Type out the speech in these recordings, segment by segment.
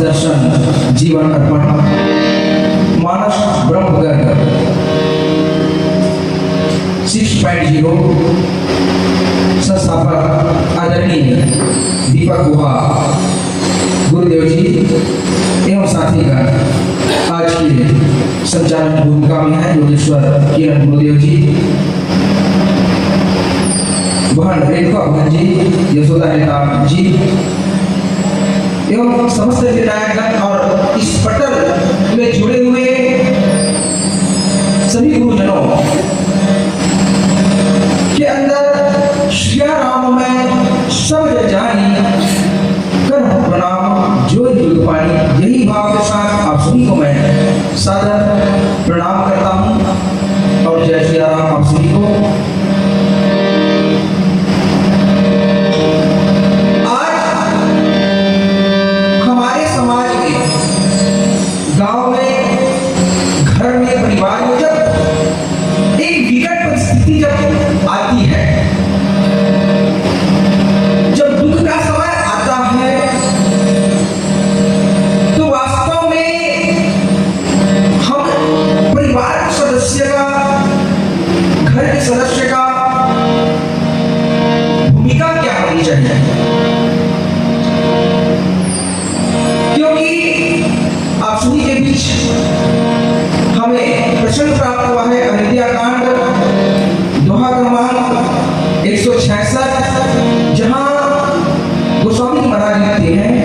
दर्शन जीवन अर्पण मानस ब्रह्मगर्भ 6.0 संस्थापक आदरणीय दीपक गुहा गुरुदेव जी एवं साथीगण आज की संचालन भूमिका में है योगेश्वर किरण गुरुदेव जी, बहन रेणुका बहन जी, यशोदा नेता जी एवं समस्त विधायकगण और इस पटल में जुड़े हुए सभी गुरुजनों के अंदर श्री राम में सब जानी कर प्रणाम जो युग पानी, यही भाव के साथ आप सभी को मैं सादर प्रणाम करता हूँ और जय श्री राम आप सभी को। गांव में, घर में, परिवार में जब एक विकट परिस्थिति जब आती है, जब दुख का समय आता है, तो वास्तव में हम परिवार के सदस्य का, घर के सदस्य का भूमिका क्या होनी चाहिए, क्योंकि आप सभी के बीच हमें प्रश्न प्राप्त हुआ है अयोध्या कांड दोहा क्रमांक 166, जहां गोस्वामी महाराज लिखते हैं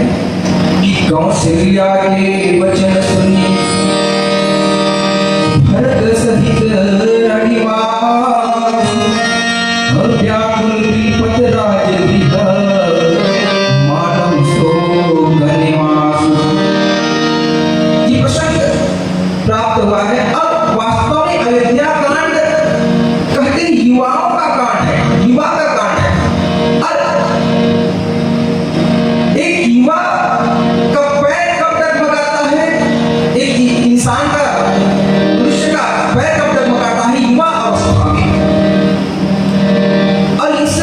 कि कौशल्या के वचन सुनी भरत सहित रणिवास व्याकुल विपत राज मानव शोक निवास प्राप्त हुआ है। अब वास्तव में अयोध्या कांड कहते हैं युवाओं का कांड है, युवा का कांड है। और एक युवा का पैर कब तक डगमगाता है, एक इंसान का, मनुष्य का पैर कब तक डगमगाता है, युवा अवस्था में। और इस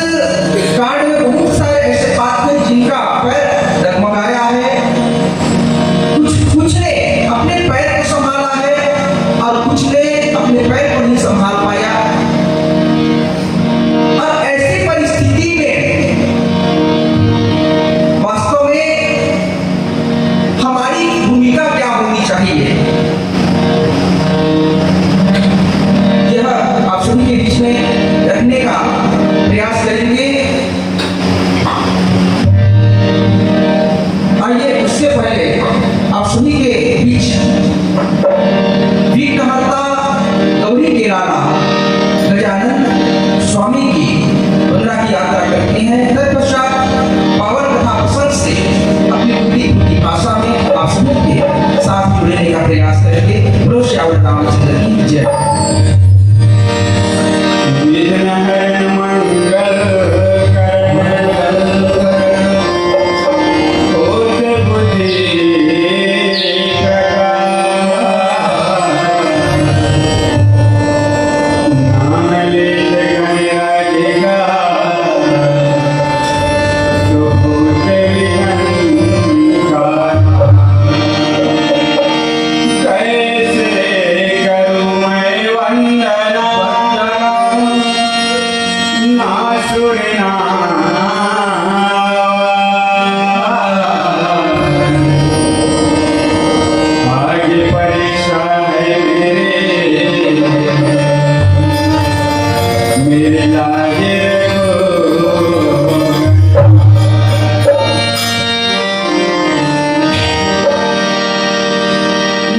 कांड में बहुत सारे ऐसे बात हैं जिनका पैर डगमगाया है, कुछ ने अपने पैर को संभाला है और कुछ ने अपने पैर को नहीं संभाल पाया। और ऐसी परिस्थिति में वास्तव में हमारी भूमिका क्या होनी चाहिए, यह आप सभी के बीच में रखने का प्रयास करेंगे। आइए उससे पहले आप सभी के बीच वीरहर्ता गौरी के राणा गजानन स्वामी की वंदना की यात्रा करती हैं। तत्पश्चात पावन कथा प्रसंग से अपनी पूरी भाषा में आप सभी के साथ जुड़ने का प्रयास करेंगे। बोलो श्याम रामचंद्र की जय।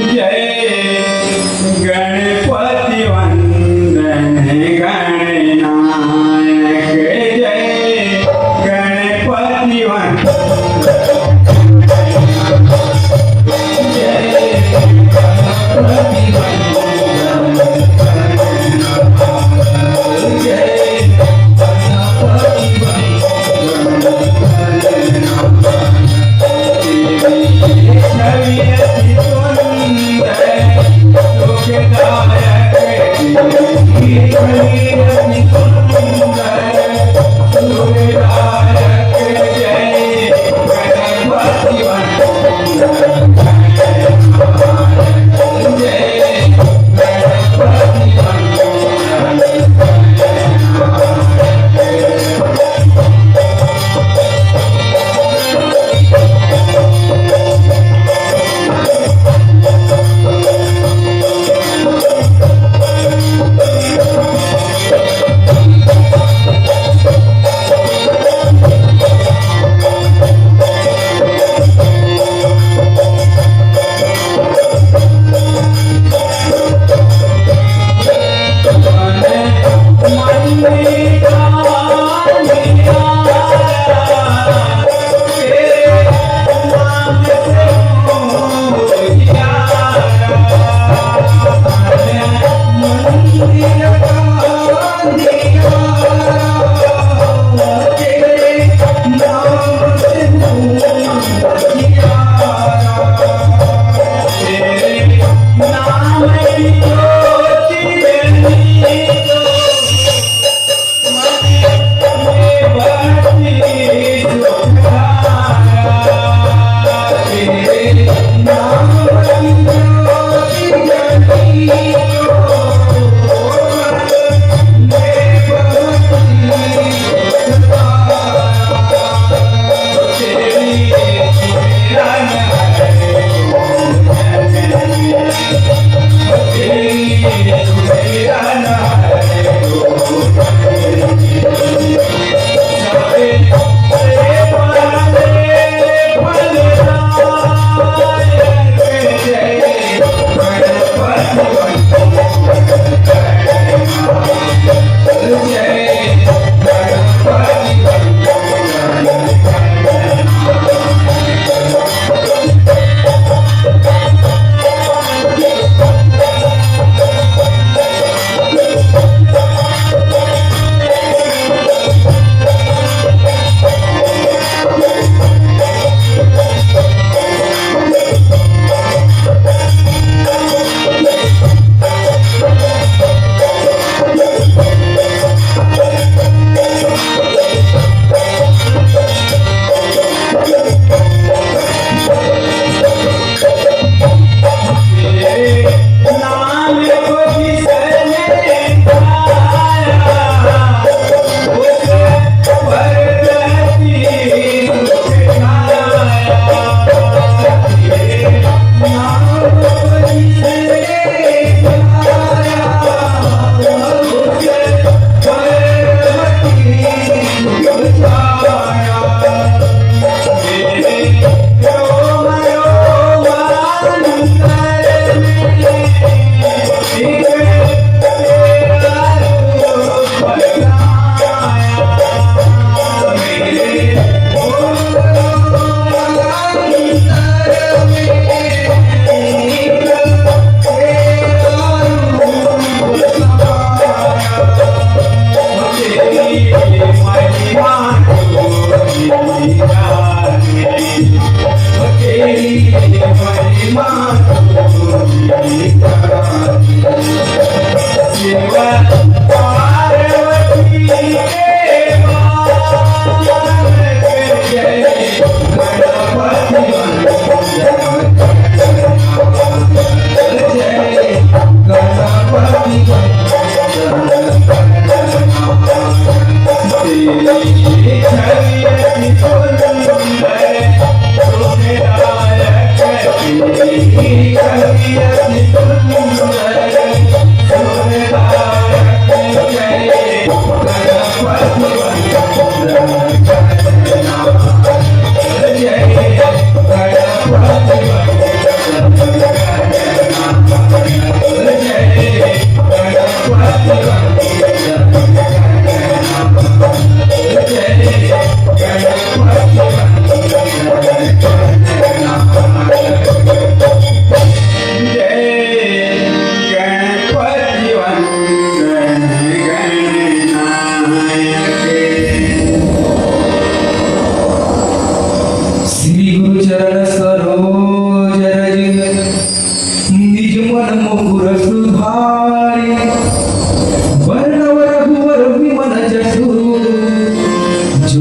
जय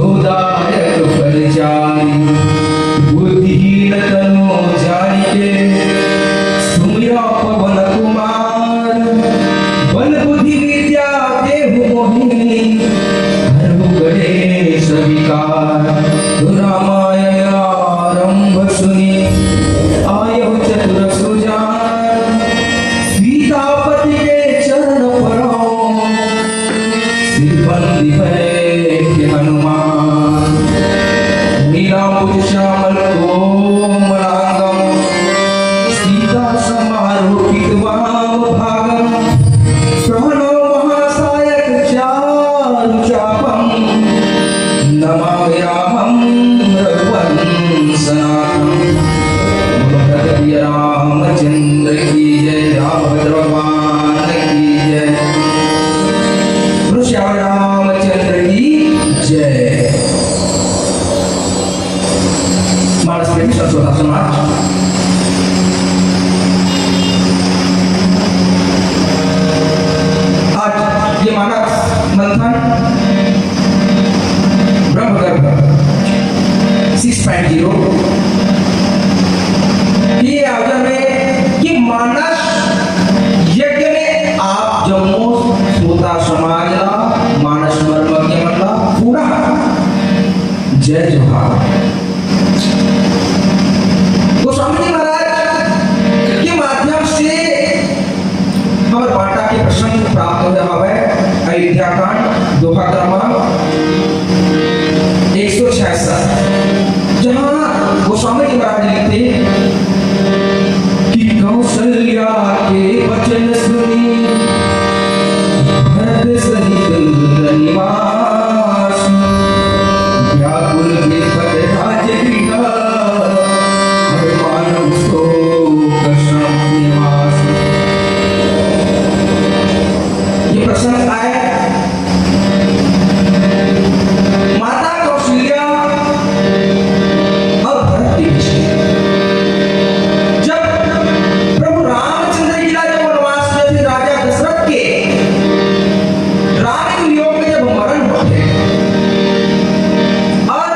सुखदायक फल जानी बुद्धिहीन तनु जानिके सुमिरा पवन कुमार बल बुद्धि विद्या देहु मोहिनी हरहु गणेश विकार रामायण आरंभ सुनी आयो चतुर सुजान सीतापति के चरण परो सिरबंदी है हनुमान नीलांबुज श्यामल कोमलांगम सीता समारोपित वाम भागम प्रणव महासायक चारु चापम नमामि रामं रघुवंशनाथं भगवती रामचंद्र की जय रामभद्र भगवान की जय श्याम रामचंद्र की जय। मानस प्रेमी श्रोता समाज, आज ये मानस मंथन ब्रह्मगर्भ 6.0 ये आयोजन में कि मानस यज्ञ में आप जम्मू श्रोता समाजला मानस मर्मज्ञ म्हणला पुन्हा जय जोहार। गोस्वामी जी महाराज के माध्यम से हमारे बाटा के प्रसंग प्राप्त हो रहा है। अयोध्या कांड दोहा क्रमांक 166 जहां गोस्वामी जी महाराज लिखते कि कौशल्या के वचन सुनी भरत सहित निवास व्याकुल विपद राज्य गृह मानव शोक श्रम निवास। ये प्रसंग आए माता कौशल्या और भरत के बीच जब प्रभु रामचंद्र जी जब वनवास में थे राजा दशरथ के राम के योग में जब मरण हुए और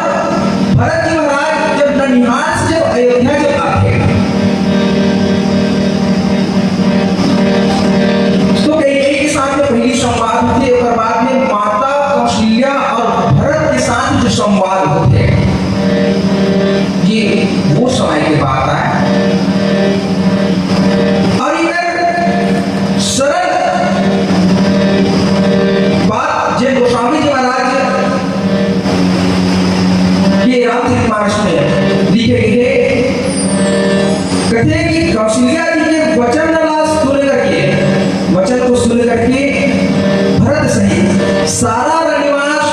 भरत जी महाराज जब ननिहाल से जब अयोध्या जब आते तो कई के साथ में पहली संवाद होते और बाद में माता कौशल्या और भरत के साथ जो संवाद होते ये वो समय की बात है। और इधर सरल बात जय गोस्वामी जी महाराज ये रामचरितमानस में लिखे गए कहते हैं कि कौशल्या जी के वचन को सुन करके भरत सहित सारा रनिवास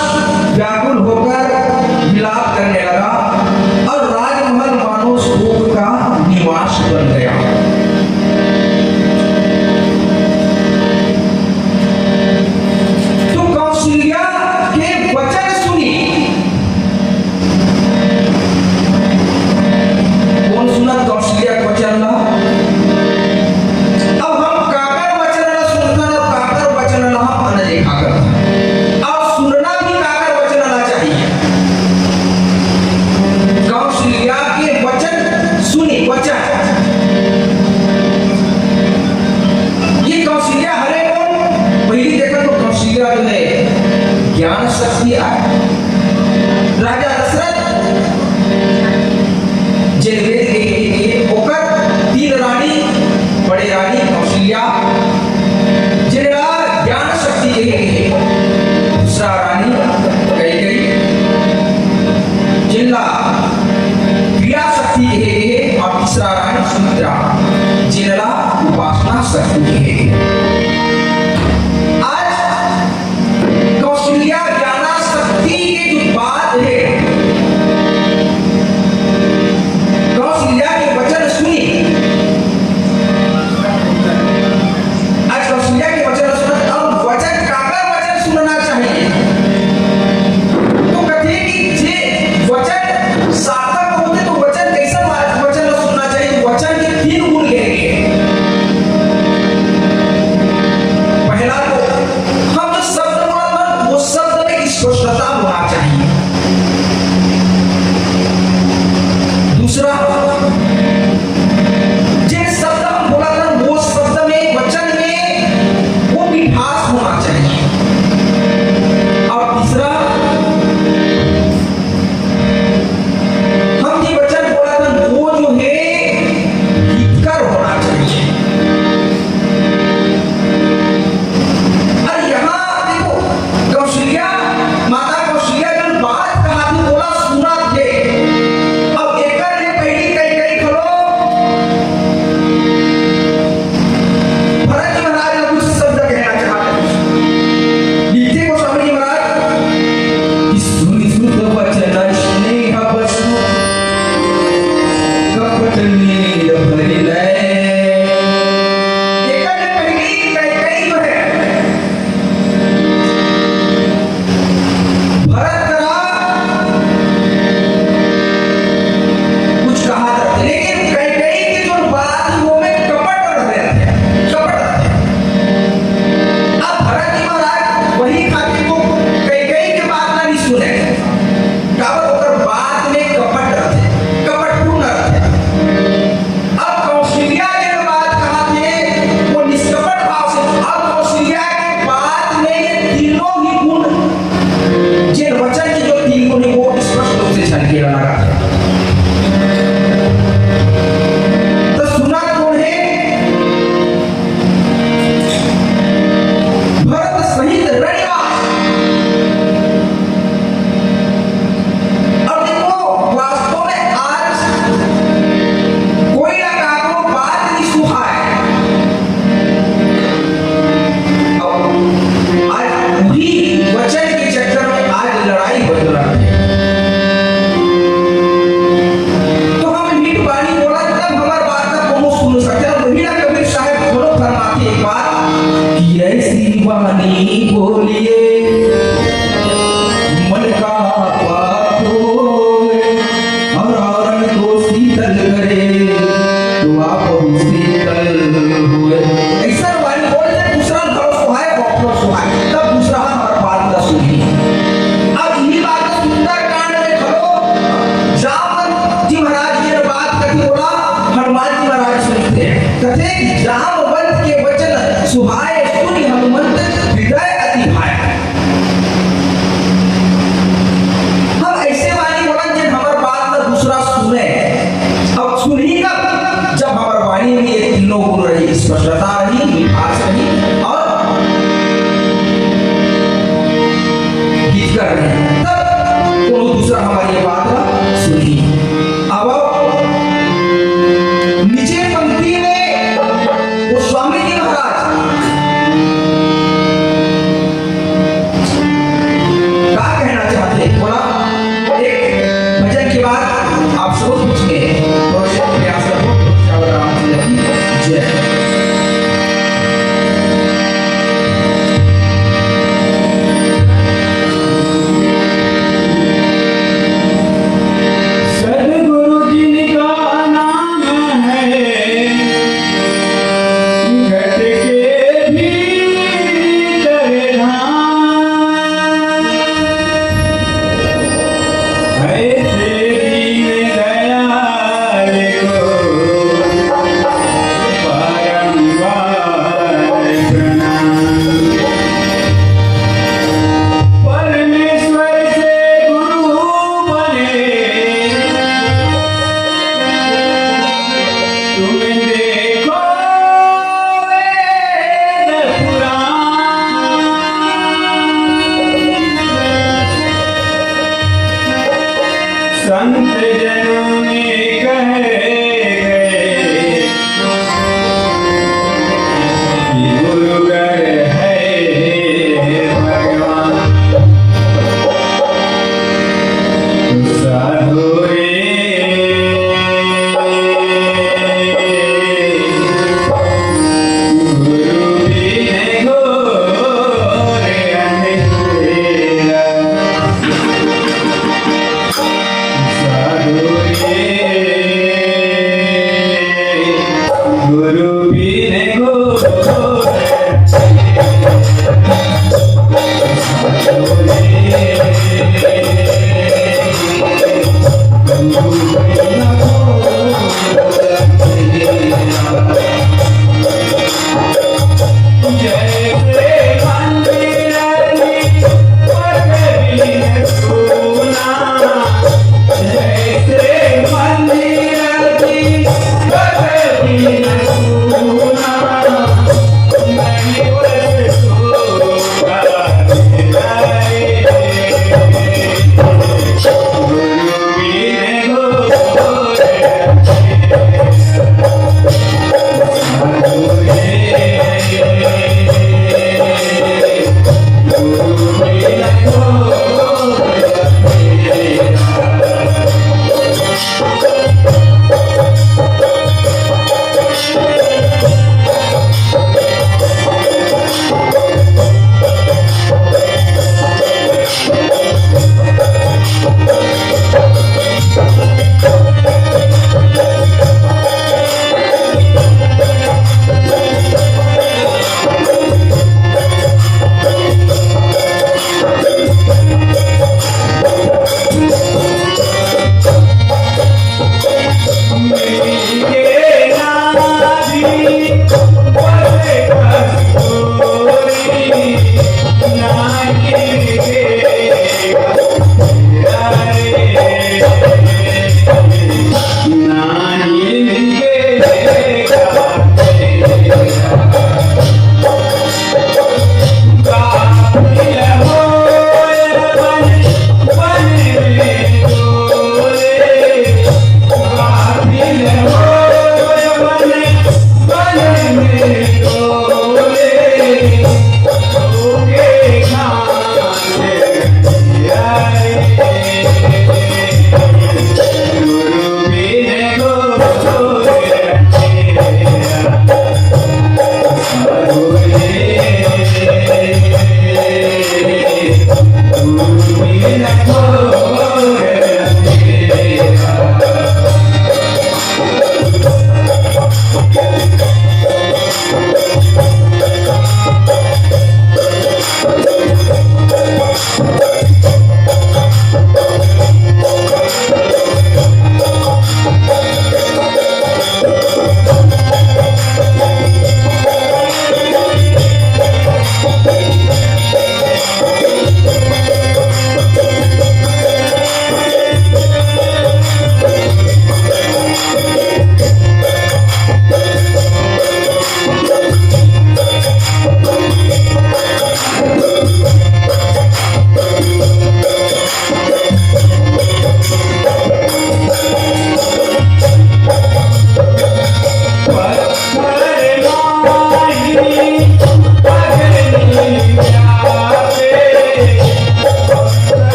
व्याकुल होकर विलाप करने लगा और राजमहल मानो शोक का निवास बन गया। तो कौशल्या के वचन सुनी कौन सुना कौशल्या के वचन ला। अब हम काकर वचन ला सुनकर और काकर वचन ला हम अनदेखा करते दूसरा जिस शब्द हम बोला था वो शब्द में वचन में वो मिठास होना चाहिए। और तीसरा हम ये वचन बोला था वो जो है हितकर होना चाहिए। और यहाँ देखो कौशल्या माता कौशल्या जो बात कहा थी बोला सुना थे। अब एक ने पहली कई कई खलो भरत जी महाराज ने कुछ शब्द कहना चाहते हैं। लिखते को स्वामी जी महाराज कि सुनि सुत वचन स्नेह वसु कपट नीर भरि लय। एक ने पहली कई कई जो है भरत करा कुछ कहा था, लेकिन कई कई की जो बात वो में कपट रहे थे, कपट रहे। अब भरत जी महाराज वही खातिर को कई कई की बात ना नहीं सुने, काबर ओकर बात में कपट रहे, कपटपूर्ण रहे। अब कौशल्या के बात कहा थे वो निष्कपट भाव से। अब कौशल्या की बात में ये तीनों ही गुण जिन वचन की जो तीन गुण है वो स्पष्ट रूप से झलके लगा है। तो सुना कौन है? भरत सहित रणिवास। अब देखो वास्तव में आज कोई ना काको बात नहीं सुहा है। अब आज वही वचन के चक्कर में आज लड़ाई हो रही है। तो हम मीठ बानी बोला तब हमार बात का कोनो सुन सकते हैं। वही ना कबीर साहब बोलो फरमाते एक बात कि ऐसी वाणी बोलिए मन का पाप होए और औरन को शीतल करे तो आप शीतल हुए। ऐसा वाणी बोलते दूसरा घर सुहाए बॉक्टर सुहाए तब दूसरा हमारा बात का सुनी। अब यही बात सुंदरकांड में खलो जामवंत जी महाराज जी ने बात कही बोला हनुमान जी महाराज सुनते हैं कहते कि जामवंत के वचन सुहाए सुनि हनुमंत हृदय अति भाए। हम ऐसे वाणी बोला जिन हमार बात में दूसरा सुने। अब सुनी कब? जब हमार वाणी में ये तीनों गुण रही, स्पष्टता रही, मिठास रही और गीत कर रहे हैं, तब कोनो दूसरा हमारी ये बात सुनी। अब नीचे पंक्ति में वो स्वामी जी महाराज क्या कहना चाहते हैं? बोला एक भजन के बाद आप सब पूछेंगे और से प्रयास करो श्याम राम जी की जय। सद्गुरु जिनका नाम है घट के भीतर धाम। ऐसे दीन दयाल को बारंबार प्रणाम। परमेश्वर से गुरु बने तुम देखो वेद पुराण। संत जनों ने कहे गए कि गुरुगर है भगवान। साधु रे गुरु बिन घोर अंधेरा। साधु रे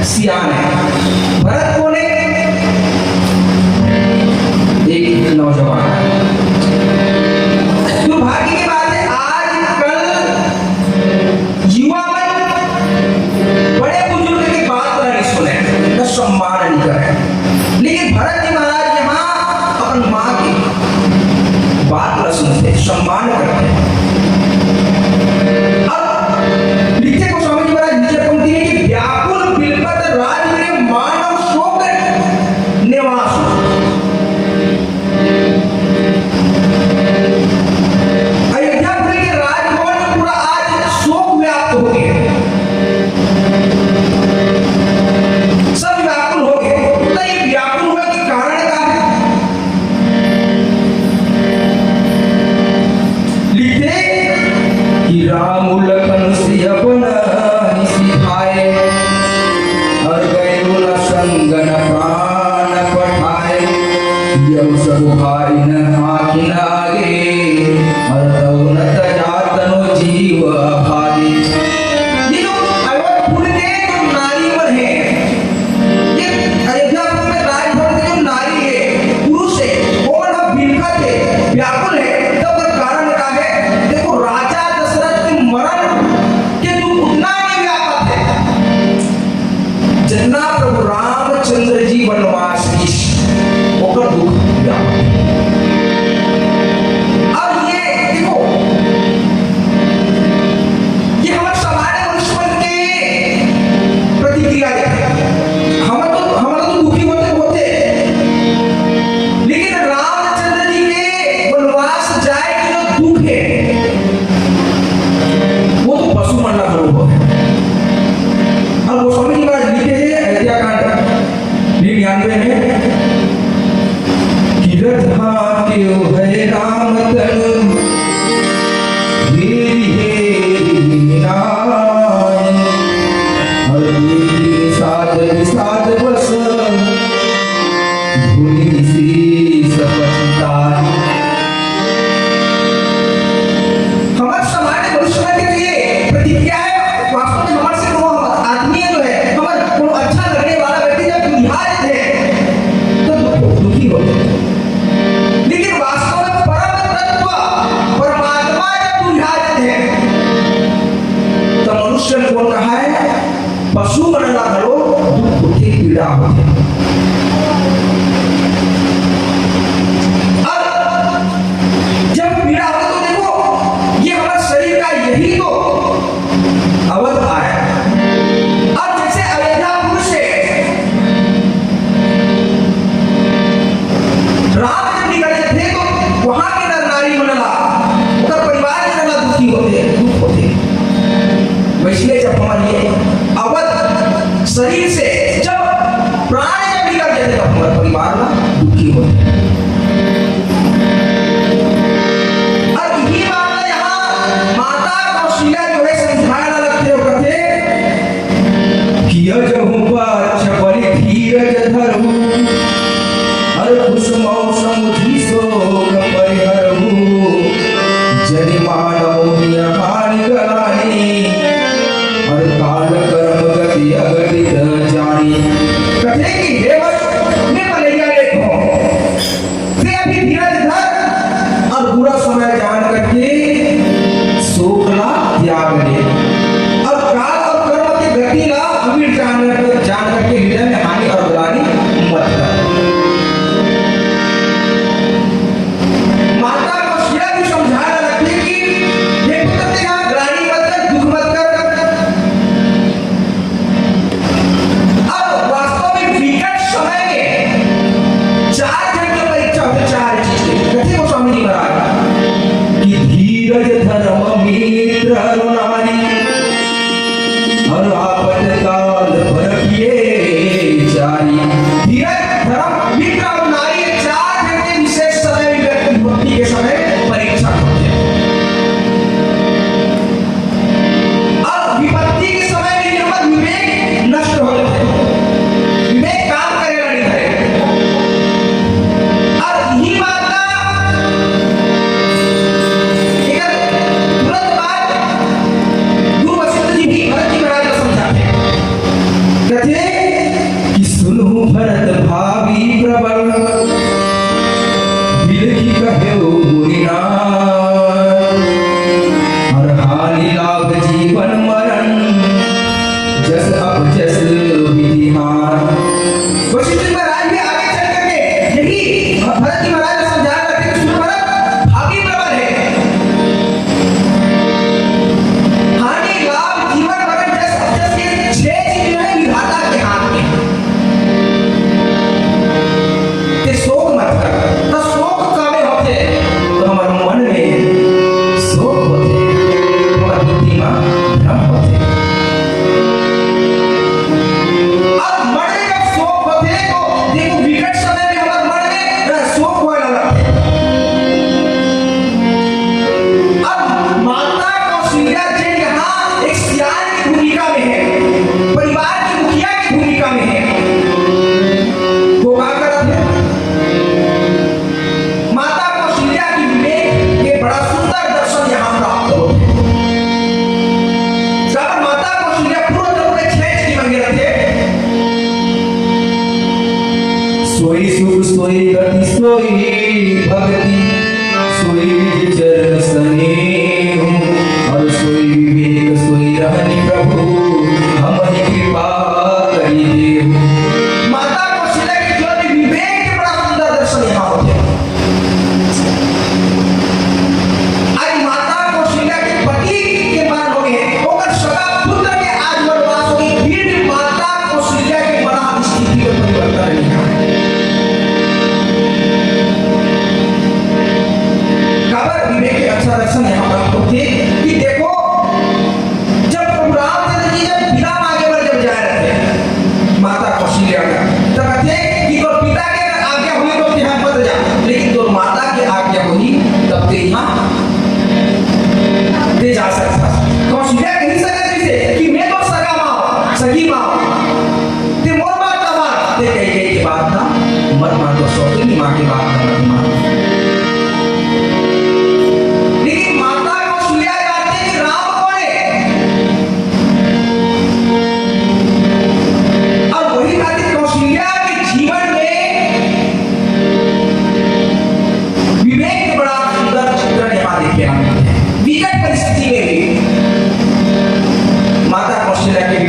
सियान है। भरत कौन है? एक नौजवान है। दुर्भाग्य की बात है आजकल युवा मन बड़े बुजुर्ग की बात नहीं सुने, न सम्मान नहीं करे। लेकिन भरत जी महाराज यहाँ अपन माँ की बात न सुनते, सम्मान करते। अब लिखे गोस्वामी जी महाराज नीचे पंक्ति है कि व्याकुल बिलपत राज मेरे मानव शोक निवास। अयोध्यापुरी के राजभवन में पूरा आज शोक व्याप्त हो गया, सब व्याकुल हो गए। तो ये व्याकुल होने के कारण क्या है? लिखते कि राम लखन सिय बन सिखाए और गए संगन प्राण पठाए। यौ सब भाई न आखिन आगे और दौलत जातनो जीव भागे। ये जो अयोध्यापुर के जो नारीवर है, ये अयोध्यापुर में राजभवन के जो नारी है, पुरुष है, और हम बिलखत है, व्याकुल है, तब का कारण क्या है? देखो राजा दशरथ के मरण के दुख उतना नहीं व्यापक है जितना प्रभु रामचंद्र जी वनवास की ओकर दुख व्यापक है। अब ये देखो, ये हमारे सामान्य मनुष्य के प्रतिक्रिया है। हम तो दुखी होते, लेकिन रामचंद्र जी के वनवास जाए के जो दुख है वो तो पशु मरना बरोबर है। अब गोस्वामी जी महाराज लिखे हैं अयोध्या कांड 99 में कि रथा क्यों है राम तन मेरी है नाय और मेरी विषाद बस धुनी सी सपचिताई। हमारे सामान्य मनुष्य के लिए प्रतिक्रिया है। वास्तव में हमारे से वो आदमी जो है, हमारे को अच्छा लगने वाला व्यक्ति जब निहारते हैं तो दुखी होते हैं। लेकिन वास्तव में परम तत्व परमात्मा जब निहारते हैं तो मनुष्य ने कौन कहा है? पशु बनना करो, दुख होते पीड़ा होते। अब जब पीड़ा हो तो देखो ये हमारे शरीर का यही तो अवस्था है। अब जैसे अयोध्यापुर से राम जब निकलते थे तो वहां के नर नारी मनला उनका परिवार के नर दुखी होते, दुख होते। वैसे जब हमारे अवध शरीर से जब प्राण जब निकल जाते तब हमारे परिवार ना दुखी होते। और यही बात यहाँ माता कौशल्या जो है समझाना लगते हो, कहते कि अजहु पाछ बलि धीरज धरहु और कुसुमौ समुझि शोक परिहरहु जनि मानव हानि गलानी और काल कर्म गति अगणित जानी। कहते कि हे वत्स ने मलैया देखो, फिर अभी धीरज धर और बुरा समय जान करके शोक ना त्याग ले और काल और कर्म की गति ना अमीर जान करके हृदय में हानि और ग्लानि मत कर। माता कौशल्या भी समझाने लगती कि ये पुत्र तेरा ग्लानि मत कर, दुख मत कर। अब वास्तव में विकट समय में 4 जन की परीक्षा होती, 4 चीजें कहते हो स्वामी जी महाराज कि धीरज धर्म मित्र अरुणारी और आपत काल पर किए जारी। धीरज धर्म मित्र और नारी 4 जन के विशेष समय विभक्ति के समय परीक्षा होती है। अब विपत्ति के समय में निर्मल विवेक नष्ट हो जाते हैं, विवेक काम करेगा नहीं करेगा। और यही बात तुरंत बाद गुरु वशिष्ठ जी भी भरत जी महाराज को समझाते हैं, कहते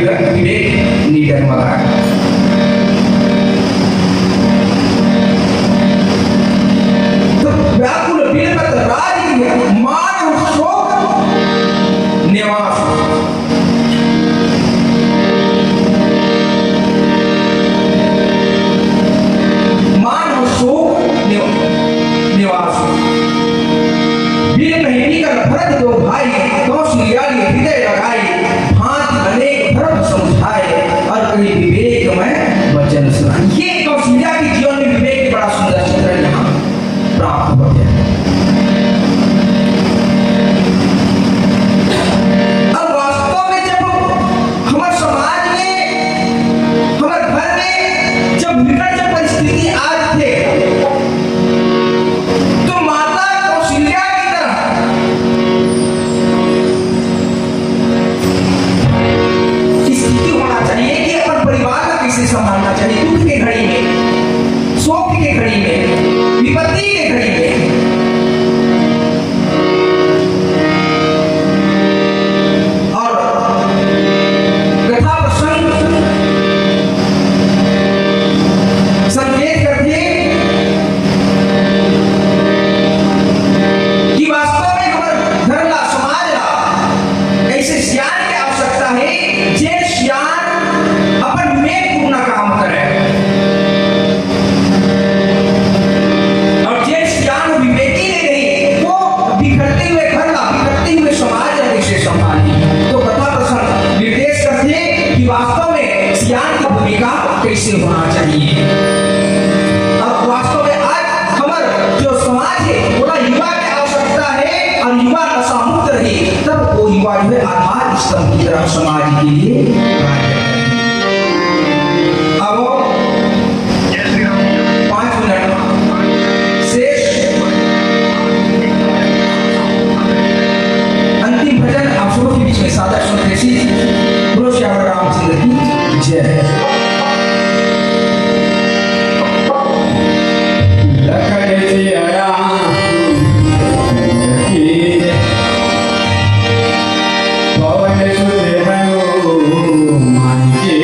विवेक नहीं डगमगाया। तो व्याकुल बिलपत राजगृह मानव शोक निवास। मानव शोक निवास। वीर नहीं कर भरत दो भाई, कौशल्याली हृदय लगाई, भांति अनेक धर्म समझाए, और कहीं विवेक में वचन सुनाए। ये कौशल्या के जीवन में विवेक के बड़ा सुंदर चित्रण यहाँ प्राप्त हो गया। अब वास्तव में जब हमारे समाज में, हमारे घर में जब विकट जब परिस्थिति आज थे, तो माता कौशल्या की तरह स्थिति होना चाहिए कि अपन परिवार का कैसे संभालना चाहिए, दुख के घड़ी में, शोक के घड़ी में, विपत्ति के घड़ी में। और कथा प्रसंग संकेत करते हैं कि वास्तव में हमारे धर्म का समाज का ऐसे सियान की आवश्यकता है, जे सियान अपन में पूर्ण काम करे, और जे सियान विवेकी नहीं रही, वो बिखरते हुए घर का, बिखरते हुए समाज का कैसे संभाली। तो कथा प्रसंग निर्देश करते हैं कि वास्तव में सियान की भूमिका कैसे होना चाहिए। अब वास्तव में आज हमारा जो समाज है, पूरा युवा की आवश्यकता है, और युवा नशा मुक्त रहे, तब वो युवा जो है आधार स्तंभ की तरह समाज के लिए कार्य करें। अब 5 मिनट शेष अंतिम भजन आप सबों के बीच में सादा सुनते सी। बोलो श्याम रामचंद्र की जय। लखन सिया राम की जय। पवन सुत हनुमान की जय।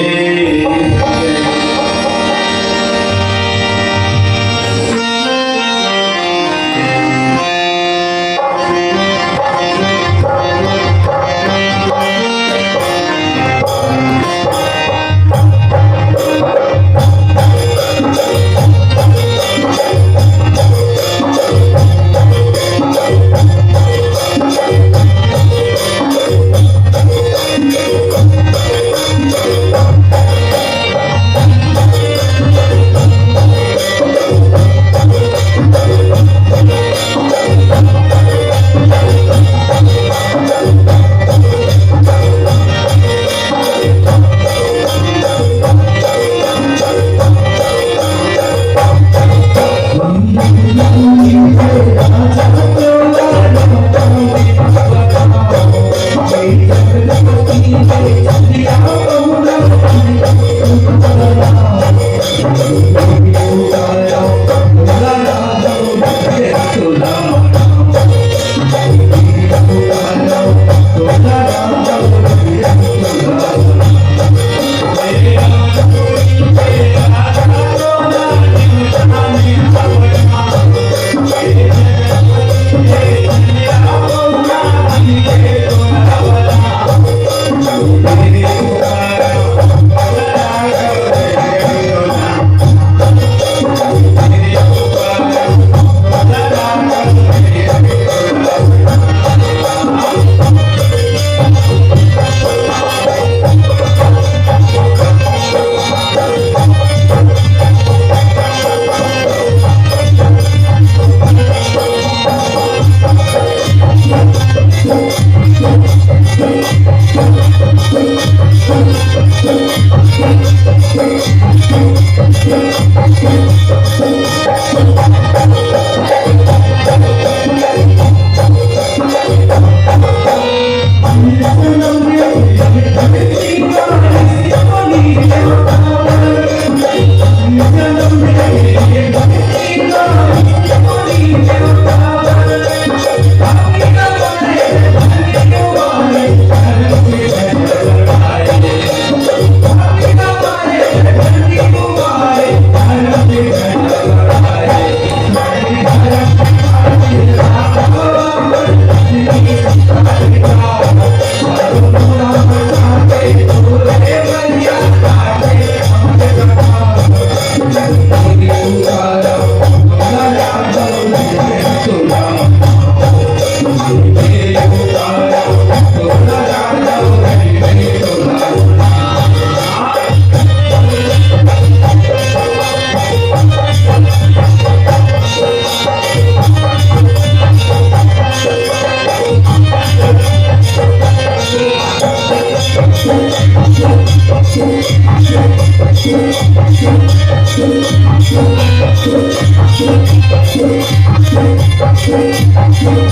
Thank